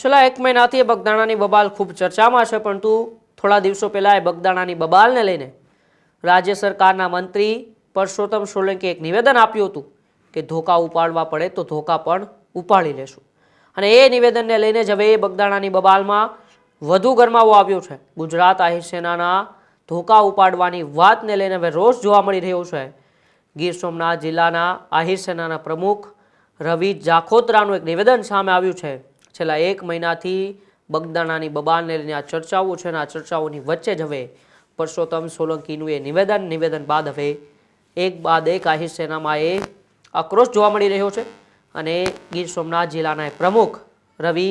છેલ્લા એક મહિનાથી બગદાણાની બબાલ ખૂબ ચર્ચામાં છે, પરંતુ થોડા દિવસો પહેલા એ બગદાણાની બબાલને લઈને રાજ્ય સરકારના મંત્રી પરસોત્તમ સોલંકીએ એક નિવેદન આપ્યું હતું કે ધોકા ઉપાડવા પડે તો ધોકા પણ ઉપાડી લેશું. અને એ નિવેદનને લઈને જ હવે બગદાણાની બબાલમાં વધુ ગરમાવો આવ્યો છે. ગુજરાત આહિર સેનાના ધોકા ઉપાડવાની વાતને લઈને હવે રોષ જોવા મળી રહ્યો છે. ગીર સોમનાથ જિલ્લાના આહિર સેનાના પ્રમુખ રવિ જાખોત્રાનું એક નિવેદન સામે આવ્યું છે. છેલ્લા એક મહિનાથી બગદાણાની બબાલને લઈને આ ચર્ચાઓ છે અને આ ચર્ચાઓની વચ્ચે જ હવે પરસોત્તમ સોલંકીનું એ નિવેદન બાદ હવે એક બાદ એક આહિર સેનામાં એ આક્રોશ જોવા મળી રહ્યો છે. અને ગીર સોમનાથ જિલ્લાના પ્રમુખ રવિ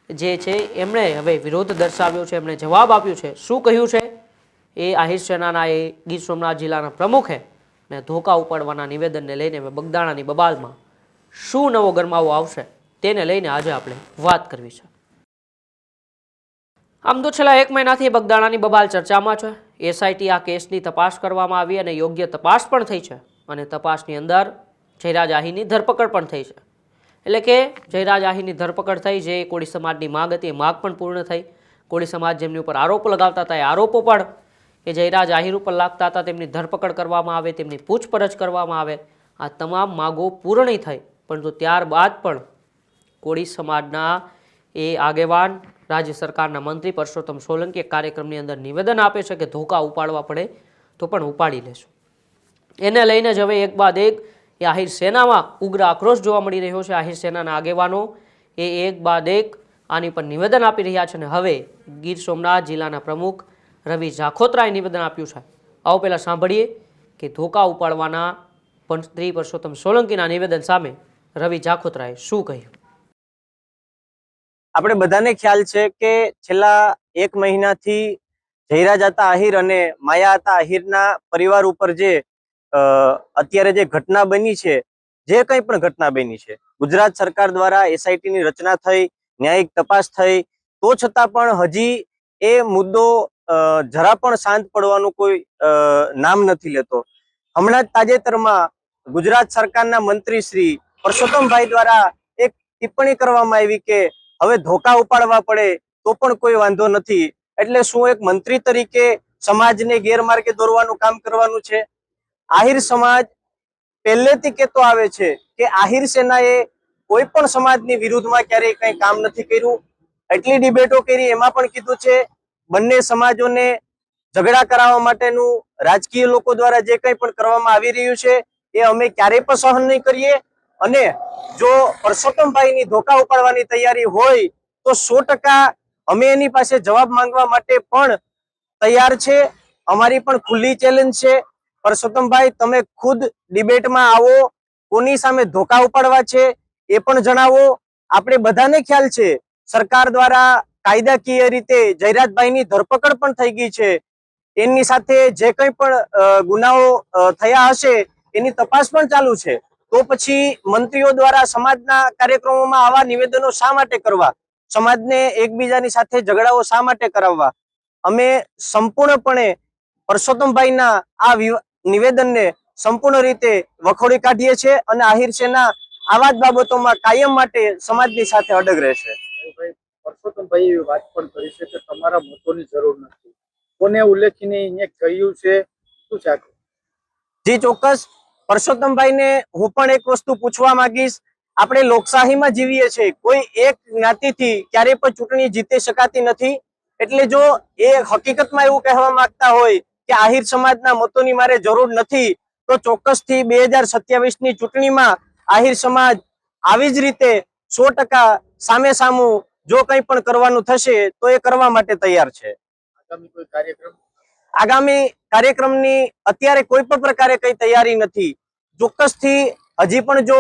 જે છે એમણે હવે વિરોધ દર્શાવ્યો છે, એમણે જવાબ આપ્યો છે. શું કહ્યું છે એ આહિર સેનાના એ ગીર સોમનાથ જિલ્લાના પ્રમુખે ને ધોકા ઉપાડવાના નિવેદનને લઈને હવે બગદાણાની બબાલમાં શું નવો ગરમાવો આવશે તેને લઈને આજે આપણે વાત કરવી છે. આમ તો છેલ્લા એક મહિનાથી બગદાણાની બબાલ ચર્ચામાં છે. એસઆઈટી આ કેસની તપાસ કરવામાં આવી અને યોગ્ય તપાસ પણ થઈ છે અને તપાસની અંદર જયરાજ આહીરની ધરપકડ પણ થઈ છે. એટલે કે જયરાજ આહીરની ધરપકડ થઈ, જે કોળી સમાજની માગ હતી એ માગ પણ પૂર્ણ થઈ. કોળી સમાજ જેમની ઉપર આરોપો લગાવતા હતા એ આરોપો પણ એ જયરાજ આહીર ઉપર લાગતા હતા, તેમની ધરપકડ કરવામાં આવે, તેમની પૂછપરછ કરવામાં આવે, આ તમામ માગો પૂર્ણ થઈ. પરંતુ ત્યારબાદ પણ કોળી સમાજના એ આગેવાન રાજ્ય સરકારના મંત્રી પરસોત્તમ સોલંકી એક કાર્યક્રમની અંદર નિવેદન આપે છે કે ધોકા ઉપાડવા પડે તો પણ ઉપાડી લેશું. એને લઈને જ હવે એક બાદ એક એ આહિર સેનામાં ઉગ્ર આક્રોશ જોવા મળી રહ્યો છે. આહિર સેનાના આગેવાનો એ એક બાદ એક આની પર નિવેદન આપી રહ્યા છે અને હવે ગીર સોમનાથ જિલ્લાના પ્રમુખ રવિ જાખોત્રાએ નિવેદન આપ્યું છે. આવો પહેલાં સાંભળીએ કે ધોકા ઉપાડવાના મંત્રી પરસોત્તમ સોલંકીના નિવેદન સામે રવિ જાખોત્રાએ શું કહ્યું. આપણે બધાને ખ્યાલ છે કે છેલ્લા એક મહિનાથી જયરાજાતા આહિર અને માયાતા આહિરના પરિવાર ઉપર જે અત્યારે જે ઘટના બની છે, જે કંઈ પણ ઘટના બની છે, ગુજરાત સરકાર દ્વારા એસઆઈટીની રચના થઈ, ન્યાયિક તપાસ થઈ, તો છતાં પણ હજી એ મુદ્દો જરા પણ શાંત પડવાનું કોઈ નામ નથી લેતો. હમણાં જ તાજેતરમાં ગુજરાત સરકારના મંત્રી શ્રી પરસોત્તમભાઈ દ્વારા એક ટિપ્પણી કરવામાં આવી કે હવે ધોકા ઉપાડવા પડે તો પણ કોઈ વાંધો નથી. એટલે શું એક મંત્રી તરીકે સમાજને ગેરમાર્ગે દોરવાનું કામ કરવાનું છે? આહિર સમાજ પહેલેથી કહેતો આવે છે કે આહિર સેનાએ કોઈ પણ સમાજની વિરુદ્ધમાં ક્યારેય કંઈ કામ નથી કર્યું. એટલી ડિબેટો કરી, એમાં પણ કીધું છે બંને સમાજોને ઝઘડા કરાવવા માટેનું રાજકીય લોકો દ્વારા જે કંઈ પણ કરવામાં આવી રહ્યું છે એ અમે ક્યારેય પણ સહન નહીં કરીએ. અને જો પરસોત્તમભાઈની ધોકા ઉપાડવાની તૈયારી હોય તો 100% અમે એની પાસે જવાબ માંગવા માટે પણ તૈયાર છે. અમારી પણ ખુલ્લી ચેલેન્જ છે. પરસોત્તમભાઈ, તમે ખુદ ડિબેટમાં આવો, કોની સામે ધોકા ઉપાડવા છે એ પણ જણાવો. આપણે બધાને ખ્યાલ છે સરકાર દ્વારા કાયદાકીય રીતે જયરાજભાઈની ધરપકડ પણ થઈ ગઈ છે. એની સાથે જે કંઈ પણ ગુનાઓ થયા હશે એની તપાસ પણ ચાલુ છે. તો પછી મંત્રીઓ દ્વારા સમાજના કાર્યક્રમોમાં આવા નિવેદનો શા માટે કરવા? સમાજને એકબીજાની સાથે ઝઘડાઓ શા માટે કરાવવા? અમે સંપૂર્ણપણે પરસોત્તમભાઈના આ નિવેદનને સંપૂર્ણ રીતે વખોડી કાઢીએ છીએ અને આહિર સેના આવા જ બાબતોમાં કાયમ માટે સમાજની સાથે અડગ રહેશે. પરસોત્તમભાઈ એવી વાત પણ કરી છે કે તમારા મતોની જરૂર નથી. કોને ઉલ્લેખીને અહીંયા કહ્યું છે? શું છે? જી ચોક્કસ. પરસોત્તમભાઈને હું પણ એક વસ્તુ પૂછવા માંગીશ. આપણે લોકશાહીમાં જીવીએ છીએ. કોઈ એક જ્ઞાતિથી ક્યારેય પણ ચૂંટણી જીતી શકાતી નથી. એટલે જો એ હકીકતમાં એવું કહેવા માંગતા હોય કે આહિર સમાજના મતોની મારે જરૂર નથી, તો ચોક્કસથી 2027ની ચૂંટણીમાં આહિર સમાજ આવી જ રીતે 100% સામે સામું જો કંઈ પણ કરવાનું થશે તો એ કરવા માટે તૈયાર છે. આગામી કોઈ કાર્યક્રમ? આગામી કાર્યક્રમની અત્યારે કોઈ પણ પ્રકારે કઈ તૈયારી નથી. ચોક્કસથી હજી પણ જો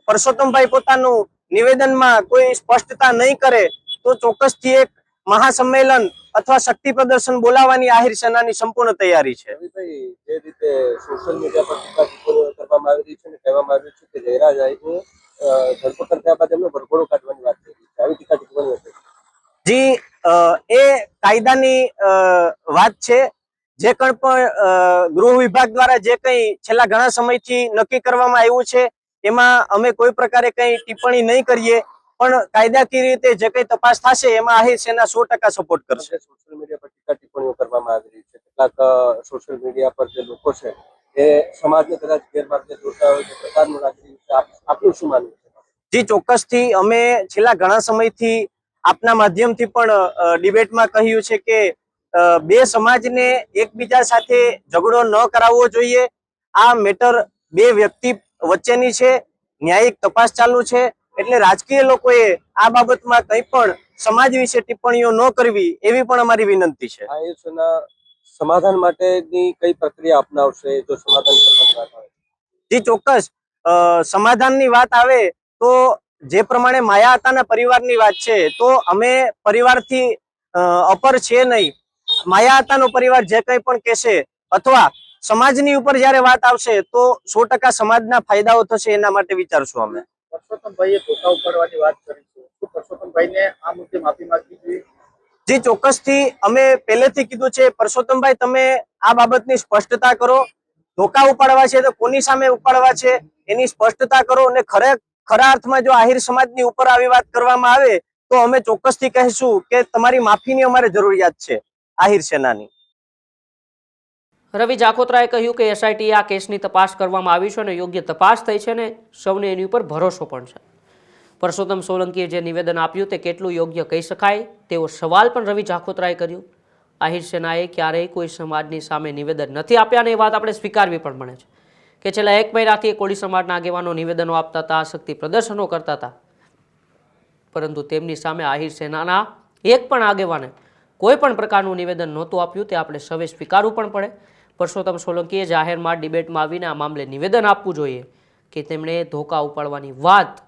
પરસોત્તમભાઈ પોતાનું નિવેદનમાં કોઈ સ્પષ્ટતા નહીં કરે તો ચોક્કસથી એક મહાસંમેલન અથવા શક્તિ પ્રદર્શન બોલાવવાની આહિર સેનાની સંપૂર્ણ તૈયારી છે. જે રીતે સોશિયલ મીડિયા પર ટીકા કરવામાં આવી રહી છે અને કહેવામાં આવ્યું છે કે જયરાજ આહિરની ધરપકડ થયા બાદ એમને વરઘોડો કાઢવાની વાત કરી છે, આવી ટીકા ટિપ્પણીઓ છે. જી, એ કાયદાની વાત છે. જે કંઈ પણ ગૃહ વિભાગ દ્વારા જે કંઈ છેલ્લા ઘણા સમયથી નક્કી કરવામાં આવ્યું છે એમાં અમે કોઈ પ્રકારે કંઈ ટિપ્પણી નહીં કરીએ. પણ કાયદાકીય રીતે જે કઈ તપાસ થશે એમાં આહિર સેના 100% સપોર્ટ કરશે. સોશિયલ મીડિયા પર ટીકા ટિપ્પણીઓ કરવામાં આવી રહી છે. કેટલાક સોશિયલ મીડિયા પર જે લોકો છે એ સમાજને કદાચ ગેરમાર્ગે દોરતા હોય તે પ્રકારનું લાગી રહ્યું છે. આપનું શું માનવું છે? જી ચોક્કસથી અમે છેલ્લા ઘણા સમયથી આપના માધ્યમથી પણ ડિબેટમાં કહ્યું છે કે બે સમાજને એકબીજા સાથે ઝઘડો ન કરાવવો જોઈએ. આ મેટર બે વ્યક્તિ વચ્ચેની છે, ન્યાયિક તપાસ ચાલુ છે, એટલે રાજકીય લોકોએ આ બાબતમાં કંઈ પણ સમાજ વિશે ટિપ્પણીઓ ન કરવી એવી પણ અમારી વિનંતી છે. આહિર સેના સમાધાન માટેની કઈ પ્રક્રિયા અપનાવશે જો સમાધાન કરવાની વાત આવે? જી ચોક્કસ સમાધાનની વાત આવે તો જે પ્રમાણે માયા હતાના પરિવારની વાત છે તો અમે પરિવારથી અપર છે નહીં. માયા હતાનો પરિવાર જે કંઈ પણ કહેશે અથવા સમાજની ઉપર જ્યારે વાત આવશે તો 100% સમાજના ફાયદાઓ થશે એના માટે વિચારશું અમે. પરસોત્તમભાઈએ ધોકા ઉપાડવાની વાત કરી છે. શું પરસોત્તમભાઈને આ મુદ્દે માફી માંગવી જોઈએ? જી ચોક્કસથી અમે પહેલેથી કીધું છે પરસોત્તમભાઈ તમે આ બાબતની સ્પષ્ટતા કરો. ધોકા ઉપાડવા છે તો કોની સામે ઉપાડવા છે એની સ્પષ્ટતા કરો અને ખરા અર્થમાં જો આહિર સમાજની ઉપર આવી વાત કરવામાં આવે તો અમે ચોક્કસથી કહીશું કે તમારી માફીની અમારે જરૂરિયાત છે આહિર સેનાની. રવિ જાખોત્રાએ કહ્યું કે એસઆઈટીએ આ કેસની તપાસ કરવામાં આવી છે અને યોગ્ય તપાસ થઈ છે ને સૌને એની ઉપર ભરોસો પણ છે. પરસોત્તમ સોલંકીએ જે નિવેદન આપ્યું તે કેટલું યોગ્ય કહી શકાય તેવો સવાલ પણ રવિ જાખોત્રાએ કર્યો. આહિર સેનાએ ક્યારેય કોઈ સમાજની સામે નિવેદન નથી આપ્યા અને એ વાત આપણે સ્વીકારવી પણ પડે છે કે છેલ્લા 1 મહિનાથી કોળી સમાજના આગેવાનો નિવેદનો આપતા હતા, શક્તિ પ્રદર્શનો કરતા હતા, પરંતુ તેમની સામે આહિર સેનાના એક પણ આગેવાને કોઈ પણ પ્રકારનું નિવેદન નહોતું આપ્યું. તે આપણે સૌએ સ્વીકારવું પણ પડે. પરસોત્તમ સોલંકીએ જાહેરમાં ડિબેટમાં આવીને આ મામલે નિવેદન આપવું જોઈએ કે તેમણે ધોકા ઉપાડવાની વાત,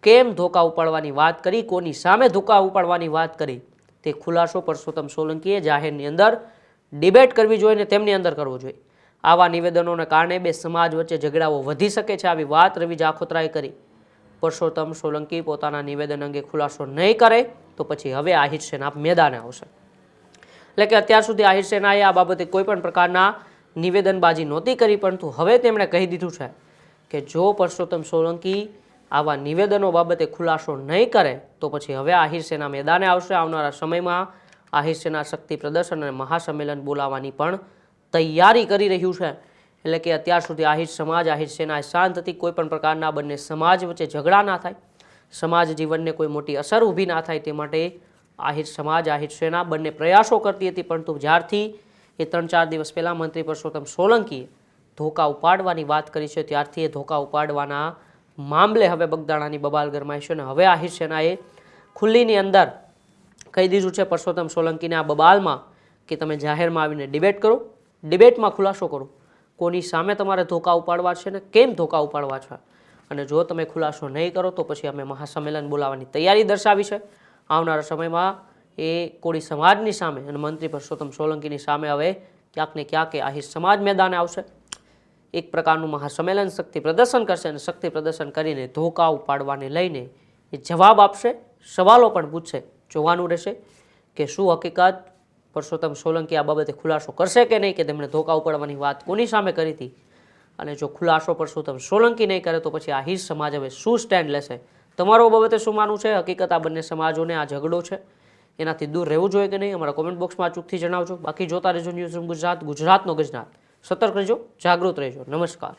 કેમ ધોકા ઉપાડવાની વાત કરી, કોની સામે ધોકા ઉપાડવાની વાત કરી, તે ખુલાસો પરસોત્તમ સોલંકીએ જાહેરની અંદર ડિબેટ કરવી જોઈએ અને તેમની અંદર કરવો જોઈએ. આવા નિવેદનોને કારણે બે સમાજ વચ્ચે ઝઘડાઓ વધી શકે છે. આવી વાત રવિ જાખોત્રાએ કરી. પરસોત્તમ સોલંકી પોતાના નિવેદન અંગે ખુલાસો નહીં કરે તો પછી હવે આહિર સેના મેદાને આવશે. એટલે કે અત્યાર સુધી આહિર સેનાએ આ બાબતે કોઈ પણ પ્રકારના નિવેદનબાજી નહોતી કરી, પરંતુ હવે તેમણે કહી દીધું છે કે જો પરસોત્તમ સોલંકી આવા નિવેદનો બાબતે ખુલાસો નહીં કરે તો પછી હવે આહિર સેના મેદાને આવશે. આવનારા સમયમાં આહિર સેના શક્તિ પ્રદર્શન અને મહાસંમેલન બોલાવવાની પણ તૈયારી કરી રહ્યું છે. એટલે કે અત્યાર સુધી આહિર સમાજ, આહિર સેના શાંત હતી. કોઈ પણ પ્રકારના બંને સમાજ વચ્ચે ઝઘડા ના થાય, સમાજ જીવનને કોઈ મોટી અસર ઊભી ના થાય તે માટે આહિર સમાજ, આહિર સેના બંને પ્રયાસો કરતી હતી. પરંતુ જ્યારથી એ 3-4 દિવસ પહેલાં મંત્રી પરસોત્તમ સોલંકીએ ધોકા ઉપાડવાની વાત કરી છે ત્યારથી એ ધોકા ઉપાડવાના મામલે હવે બગદાણાની બબાલ ગરમાઈ છે અને હવે આહિર સેનાએ ખુલ્લીની અંદર કહી દીધું છે પરસોત્તમ સોલંકીને આ બબાલમાં કે તમે જાહેરમાં આવીને ડિબેટ કરો, ડિબેટમાં ખુલાસો કરો કોની સામે તમારે ધોકા ઉપાડવા છે ને કેમ ધોકા ઉપાડવા છે. અને જો તમે ખુલાસો નહીં કરો તો પછી અમે મહાસંમેલન બોલાવવાની તૈયારી દર્શાવી છે. આવનારા સમયમાં એ કોળી સમાજની સામે અને મંત્રી પરસોત્તમ સોલંકીની સામે હવે ક્યાંક ને ક્યાંક આહિર સમાજ મેદાને આવશે. એક પ્રકારનું મહાસંમેલન, શક્તિ પ્રદર્શન કરશે અને શક્તિ પ્રદર્શન કરીને ધોકા ઉપાડવાને લઈને એ જવાબ આપશે, સવાલો પણ પૂછશે. જોવાનું રહેશે કે શું હકીકત પરસોત્તમ સોલંકી આ બાબતે ખુલાસો કરશે કે નહીં, કે તેમણે ધોકા ઉપાડવાની વાત કોની સામે કરી હતી. અને જો ખુલાસો પરસોત્તમ સોલંકી નહીં કરે તો પછી આહિર સમાજ હવે શું સ્ટેન્ડ લેશે. તમારો બાબતે શું માનવું છે? હકીકત આ બંને સમાજોને આ ઝઘડો છે એનાથી દૂર રહેવું જોઈએ કે નહીં? અમારા કોમેન્ટ બોક્સમાં અચૂકથી જણાવજો. બાકી જોતા રહેજો ન્યૂઝરૂમ ગુજરાત, ગુજરાતનો ગજનાત. સતર્ક રહેજો, જાગૃત રહેજો. નમસ્કાર.